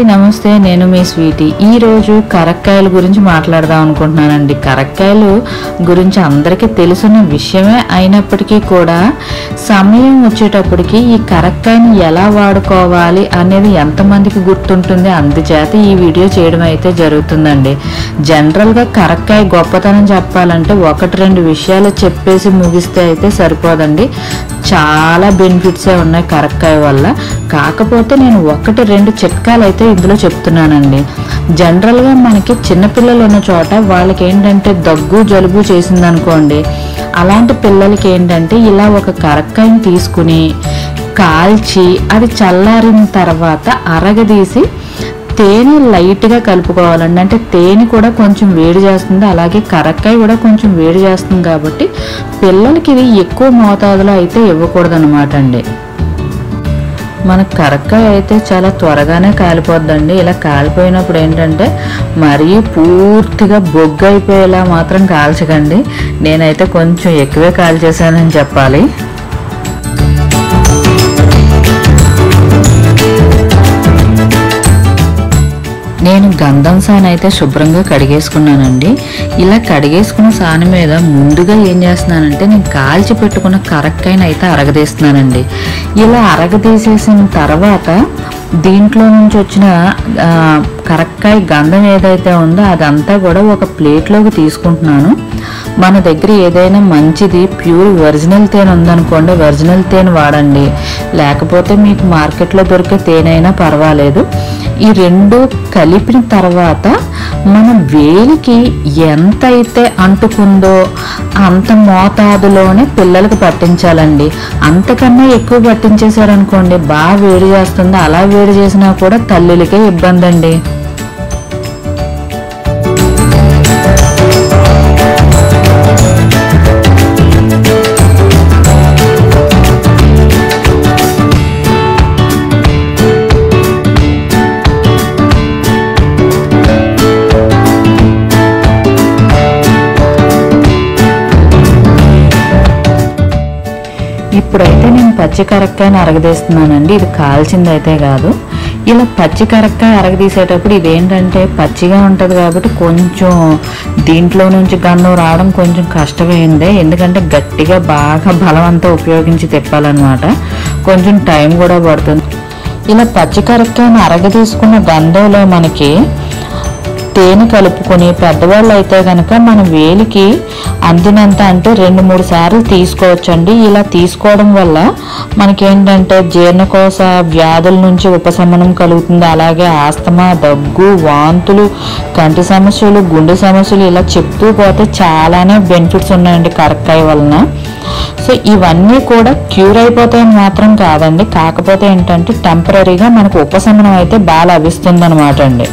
నమస్తే, నేను మీ స్వీటీ. ఈరోజు కరక్కాయల గురించి మాట్లాడదాం అనుకుంటున్నానండి. కరక్కాయలు గురించి అందరికీ తెలుసున్న విషయమే అయినప్పటికీ కూడా సమయం వచ్చేటప్పటికి ఈ కరక్కాయని ఎలా వాడుకోవాలి అనేది ఎంతమందికి గుర్తుంటుంది, అందుచేత ఈ వీడియో చేయడం అయితే జరుగుతుందండి. జనరల్గా కరక్కాయ గొప్పతనం చెప్పాలంటే ఒకటి రెండు విషయాలు చెప్పేసి ముగిస్తే అయితే సరిపోదండి. చాలా బెనిఫిట్సే ఉన్నాయి కరక్కాయ వల్ల. కాకపోతే నేను ఒకటి రెండు చిట్కాలు అయితే ఇందులో చెప్తున్నానండి. జనరల్గా మనకి చిన్నపిల్లలు ఉన్న చోట వాళ్ళకి ఏంటంటే దగ్గు జలుబు చేసిందనుకోండి, అలాంటి పిల్లలకి ఏంటంటే ఇలా ఒక కరక్కాయని తీసుకుని కాల్చి అది చల్లారిన తర్వాత అరగదీసి తేనె లైట్గా కలుపుకోవాలండి. అంటే తేనె కూడా కొంచెం వేడి చేస్తుంది, అలాగే కరక్కాయ కూడా కొంచెం వేడి చేస్తుంది. కాబట్టి పిల్లలకి ఇది ఎక్కువ మోతాదులో అయితే ఇవ్వకూడదు అనమాట అండి. మన కరక్కాయ అయితే చాలా త్వరగానే కాలిపోద్దండి. ఇలా కాలిపోయినప్పుడు ఏంటంటే మరీ పూర్తిగా బొగ్గు అయిపోయేలా మాత్రం కాల్చకండి. నేనైతే కొంచెం ఎక్కువే కాల్చేసానని చెప్పాలి. నేను గంధం సాన అయితే శుభ్రంగా కడిగేసుకున్నానండి. ఇలా కడిగేసుకున్న సాన మీద ముందుగా ఏం చేస్తున్నానంటే నేను కాల్చి పెట్టుకున్న కరక్కాయని అయితే అరగదీస్తున్నానండి. ఇలా అరగదీసేసిన తర్వాత దీంట్లో నుంచి వచ్చిన కరక్కాయ గంధం ఏదైతే ఉందో అదంతా కూడా ఒక ప్లేట్లోకి తీసుకుంటున్నాను. మన దగ్గర ఏదైనా మంచిది ప్యూర్ ఒరిజినల్ తేనె ఉందనుకోండి, ఒరిజినల్ తేనె వాడండి. లేకపోతే మీకు మార్కెట్లో దొరికే తేనె అయినా పర్వాలేదు. ఈ రెండు కలిపిన తర్వాత మన వేలికి ఎంత అయితే అంటుకుందో అంత మోతాదులోనే పిల్లలకు పట్టించాలండి. అంతకన్నా ఎక్కువ పట్టించేశారనుకోండి బాగా వేడి చేస్తుంది. అలా వేడి చేసినా కూడా తల్లులకే ఇబ్బంది అండి. ఇప్పుడైతే నేను పచ్చి కరక్కాయని అరగదీస్తున్నానండి. ఇది కాల్చింది అయితే కాదు. ఇలా పచ్చి కరక్కాయ అరగదీసేటప్పుడు ఇదేంటంటే పచ్చిగా ఉంటుంది కాబట్టి కొంచెం దీంట్లో నుంచి గంధం రావడం కొంచెం కష్టమైందే. ఎందుకంటే గట్టిగా బాగా బలవంతా ఉపయోగించి తిప్పాలన్నమాట. కొంచెం టైం కూడా పడుతుంది. ఇలా పచ్చి కరక్కాయని అరగదీసుకున్న గంధంలో మనకి తేనె కలుపుకొని పెద్దవాళ్ళు అయితే కనుక మన వేలికి అందినంత అంటే 2-3 సార్లు తీసుకోవచ్చండి. ఇలా తీసుకోవడం వల్ల మనకేంటంటే జీర్ణకోశ వ్యాధుల నుంచి ఉపశమనం కలుగుతుంది. అలాగే ఆస్తమా, దగ్గు, వాంతులు, కంటి సమస్యలు, గుండె సమస్యలు ఇలా చెప్తూ పోతే చాలానే బెనిఫిట్స్ ఉన్నాయండి కరక్కాయ వలన. సో ఇవన్నీ కూడా క్యూర్ అయిపోతాయని మాత్రం కాదండి. కాకపోతే ఏంటంటే టెంపరీగా మనకు ఉపశమనం అయితే బాగా లభిస్తుంది అనమాట అండి.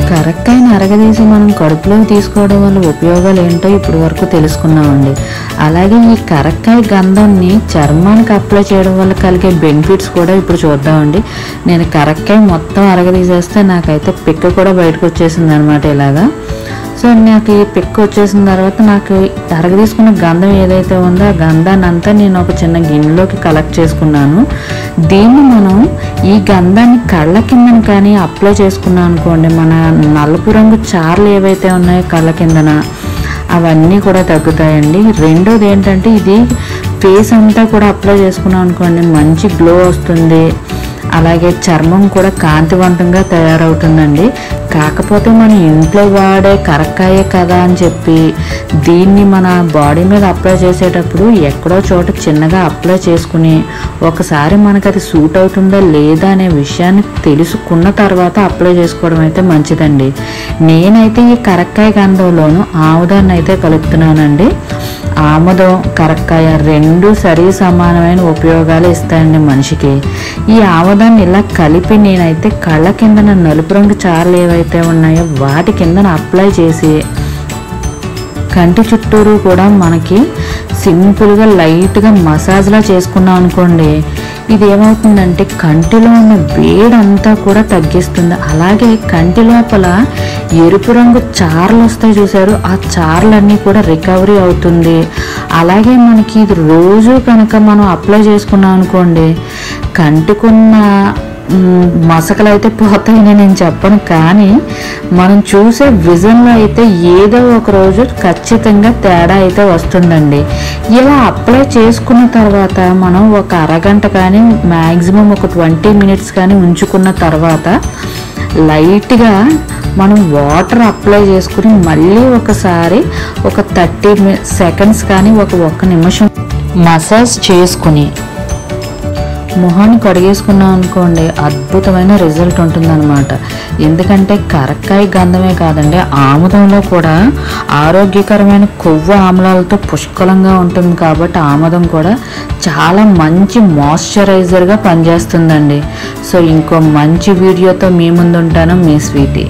కరక్కాయని అరగదీసి మనం కడుపులోకి తీసుకోవడం వల్ల ఉపయోగాలు ఏంటో ఇప్పటి వరకు తెలుసుకున్నామండి. అలాగే ఈ కరక్కాయ గంధాన్ని చర్మానికి అప్లై చేయడం వల్ల కలిగే బెనిఫిట్స్ కూడా ఇప్పుడు చూద్దామండి. నేను కరక్కాయ మొత్తం అరగదీసేస్తే నాకైతే పిక్క కూడా బయటకు వచ్చేసింది అనమాట ఇలాగా. సో నాకు ఈ పిక్క వచ్చేసిన తర్వాత నాకు అరగదీసుకున్న గంధం ఏదైతే ఉందో ఆ గంధాన్ని అంతా నేను ఒక చిన్న గిన్నెలోకి కలెక్ట్ చేసుకున్నాను. దీన్ని మనం ఈ గంధాన్ని కళ్ళ కిందన కానీ అప్లై చేసుకున్నాం అనుకోండి, మన నలుపు రంగు చార్లు ఏవైతే ఉన్నాయో కళ్ళ కిందన అవన్నీ కూడా తగ్గుతాయండి. రెండోది ఏంటంటే ఇది ఫేస్ అంతా కూడా అప్లై చేసుకున్నాం అనుకోండి మంచి గ్లో వస్తుంది. అలాగే చర్మం కూడా కాంతివంతంగా తయారవుతుందండి. కాకపోతే మనం ఇంట్లో వాడే కరక్కాయే కదా అని చెప్పి దీన్ని మన బాడీ మీద అప్లై చేసేటప్పుడు ఎక్కడో చోట చిన్నగా అప్లై చేసుకుని ఒకసారి మనకు అది సూట్ అవుతుందా లేదా అనే విషయాన్ని తెలుసుకున్న తర్వాత అప్లై చేసుకోవడం అయితే మంచిదండి. నేనైతే ఈ కరక్కాయ గంధంలోనూ ఆముదాన్ని అయితే కలుపుతున్నానండి. ఆముదం, కరక్కాయ రెండు సరి సమానమైన ఉపయోగాలు ఇస్తాయండి మనిషికి. ఈ ఆముదాన్ని ఇలా కలిపి నేనైతే కళ్ళ కిందన నలుపు రంగు చారలు ఏవైతే ఉన్నాయో వాటి కిందన అప్లై చేసి కంటి చుట్టూరు కూడా మనకి సింపుల్గా లైట్గా మసాజ్లా చేసుకున్నాం అనుకోండి, ఇది ఏమవుతుందంటే కంటిలో ఉన్న వేడంతా కూడా తగ్గిస్తుంది. అలాగే కంటి లోపల ఎరుపు రంగు చారలు వస్తాయి చూసారు, ఆ చారలన్నీ కూడా రికవరీ అవుతుంది. అలాగే మనకి ఇది రోజు కనుక మనం అప్లై చేసుకున్నాం అనుకోండి, కంటికున్న మసకలు అయితే పోతాయని నేను చెప్పను, కానీ మనం చూసే విజన్లో అయితే ఏదో ఒక రోజు ఖచ్చితంగా తేడా అయితే వస్తుందండి. ఇలా అప్లై చేసుకున్న తర్వాత మనం ఒక అరగంట కానీ మ్యాక్సిమం ఒక 20 మినిట్స్ కానీ ఉంచుకున్న తర్వాత లైట్గా మనం వాటర్ అప్లై చేసుకుని మళ్ళీ ఒకసారి ఒక 30 సెకండ్స్ కానీ ఒక్క నిమిషం మసాజ్ చేసుకుని మొహాన్ని కడిగేసుకున్నాం అనుకోండి, అద్భుతమైన రిజల్ట్ ఉంటుందన్నమాట. ఎందుకంటే కరక్కాయ గంధమే కాదండి, ఆముదంలో కూడా ఆరోగ్యకరమైన కొవ్వు ఆమ్లాలతో పుష్కలంగా ఉంటుంది కాబట్టి ఆముదం కూడా చాలా మంచి మాయిశ్చరైజర్గా పనిచేస్తుందండి. సో ఇంకో మంచి వీడియోతో మీ ముందు ఉంటాను, మీ స్వీటీ.